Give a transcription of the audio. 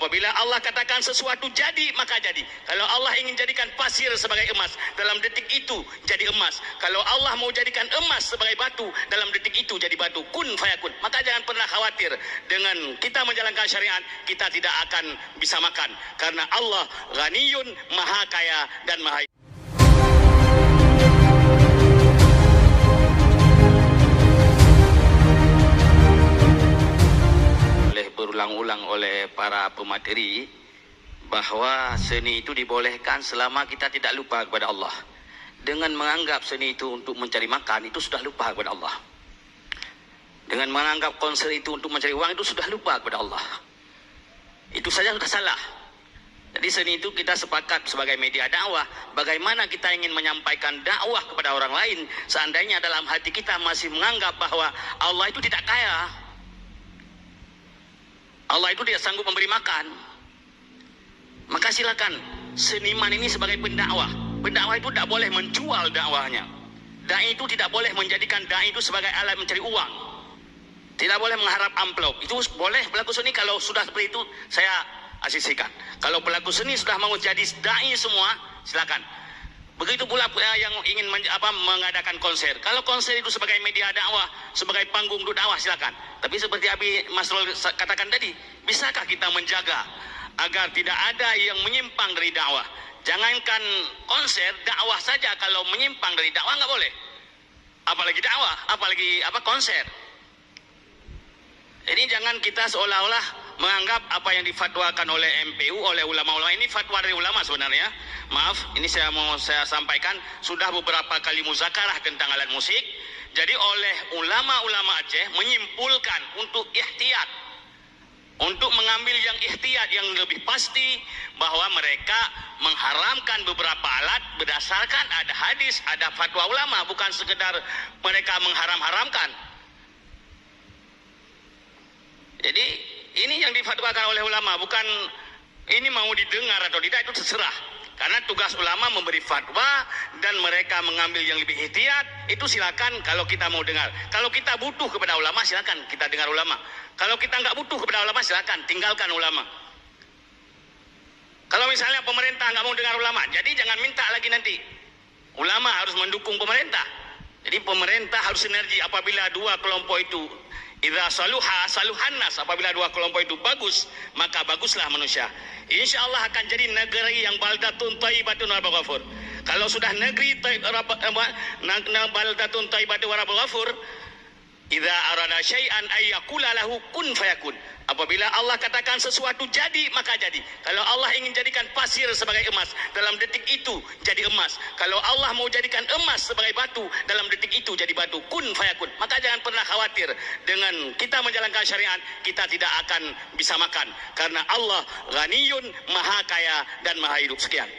Apabila Allah katakan sesuatu jadi, maka jadi. Kalau Allah ingin jadikan pasir sebagai emas, dalam detik itu jadi emas. Kalau Allah mau jadikan emas sebagai batu, dalam detik itu jadi batu. Kun fayakun. Maka jangan pernah khawatir dengan kita menjalankan syariat, kita tidak akan bisa makan. Karena Allah Ghaniyun, Maha Kaya dan Maha. Berulang-ulang oleh para pemateri bahwa seni itu dibolehkan selama kita tidak lupa kepada Allah. Dengan menganggap seni itu untuk mencari makan, itu sudah lupa kepada Allah. Dengan menganggap konser itu untuk mencari uang, itu sudah lupa kepada Allah. Itu saja sudah salah. Jadi seni itu kita sepakat sebagai media dakwah. Bagaimana kita ingin menyampaikan dakwah kepada orang lain seandainya dalam hati kita masih menganggap bahwa Allah itu tidak kaya, Allah itu tidak sanggup memberi makan. Maka silakan seniman ini sebagai pendakwah. Pendakwah itu tidak boleh menjual dakwahnya. Dai itu tidak boleh menjadikan dai itu sebagai alat mencari uang. Tidak boleh mengharap amplop. Itu boleh pelaku seni kalau sudah seperti itu saya asisikan. Kalau pelaku seni sudah mau jadi dai semua, silakan. Begitu pula yang ingin mengadakan konser. Kalau konser itu sebagai media dakwah, sebagai panggung untuk dakwah, silakan. Tapi seperti Abi Masrul katakan tadi, bisakah kita menjaga agar tidak ada yang menyimpang dari dakwah? Jangankan konser, dakwah saja kalau menyimpang dari dakwah nggak boleh. Apalagi dakwah, apalagi konser. Jadi jangan kita seolah-olah menganggap apa yang difatwakan oleh MPU, oleh ulama-ulama, ini fatwa dari ulama sebenarnya. Maaf, ini saya sampaikan, sudah beberapa kali muzakarah tentang alat musik. Jadi oleh ulama-ulama Aceh menyimpulkan untuk ihtiyat, untuk mengambil yang ihtiyat yang lebih pasti, bahwa mereka mengharamkan beberapa alat berdasarkan ada hadis, ada fatwa ulama, bukan sekedar mereka mengharam-haramkan. Jadi ini yang difatwakan oleh ulama, bukan ini mau didengar atau tidak, itu terserah. Karena tugas ulama memberi fatwa dan mereka mengambil yang lebih ihtiyat, itu silakan kalau kita mau dengar. Kalau kita butuh kepada ulama, silakan kita dengar ulama. Kalau kita nggak butuh kepada ulama, silakan tinggalkan ulama. Kalau misalnya pemerintah nggak mau dengar ulama, jadi jangan minta lagi nanti. Ulama harus mendukung pemerintah. Jadi pemerintah harus sinergi. Apabila dua kelompok itu idza saluha saluhan nas, apabila dua kelompok itu bagus, maka baguslah manusia. Insya Allah akan jadi negeri yang baldatun thayyibatun wa rabbul ghafur. Kalau sudah negeri baldatun thayyibatun wa rabbul ghafur, idza arada syai'an ay yaqula lahu kun fayakun. Apabila Allah katakan sesuatu jadi, maka jadi. Kalau Allah ingin jadikan pasir sebagai emas, dalam detik itu jadi emas. Kalau Allah mau jadikan emas sebagai batu, dalam detik itu jadi batu. Kun fayakun. Maka jangan pernah khawatir dengan kita menjalankan syariat, kita tidak akan bisa makan. Karena Allah Ghaniyun, Maha Kaya dan Maha Hidup. Sekian.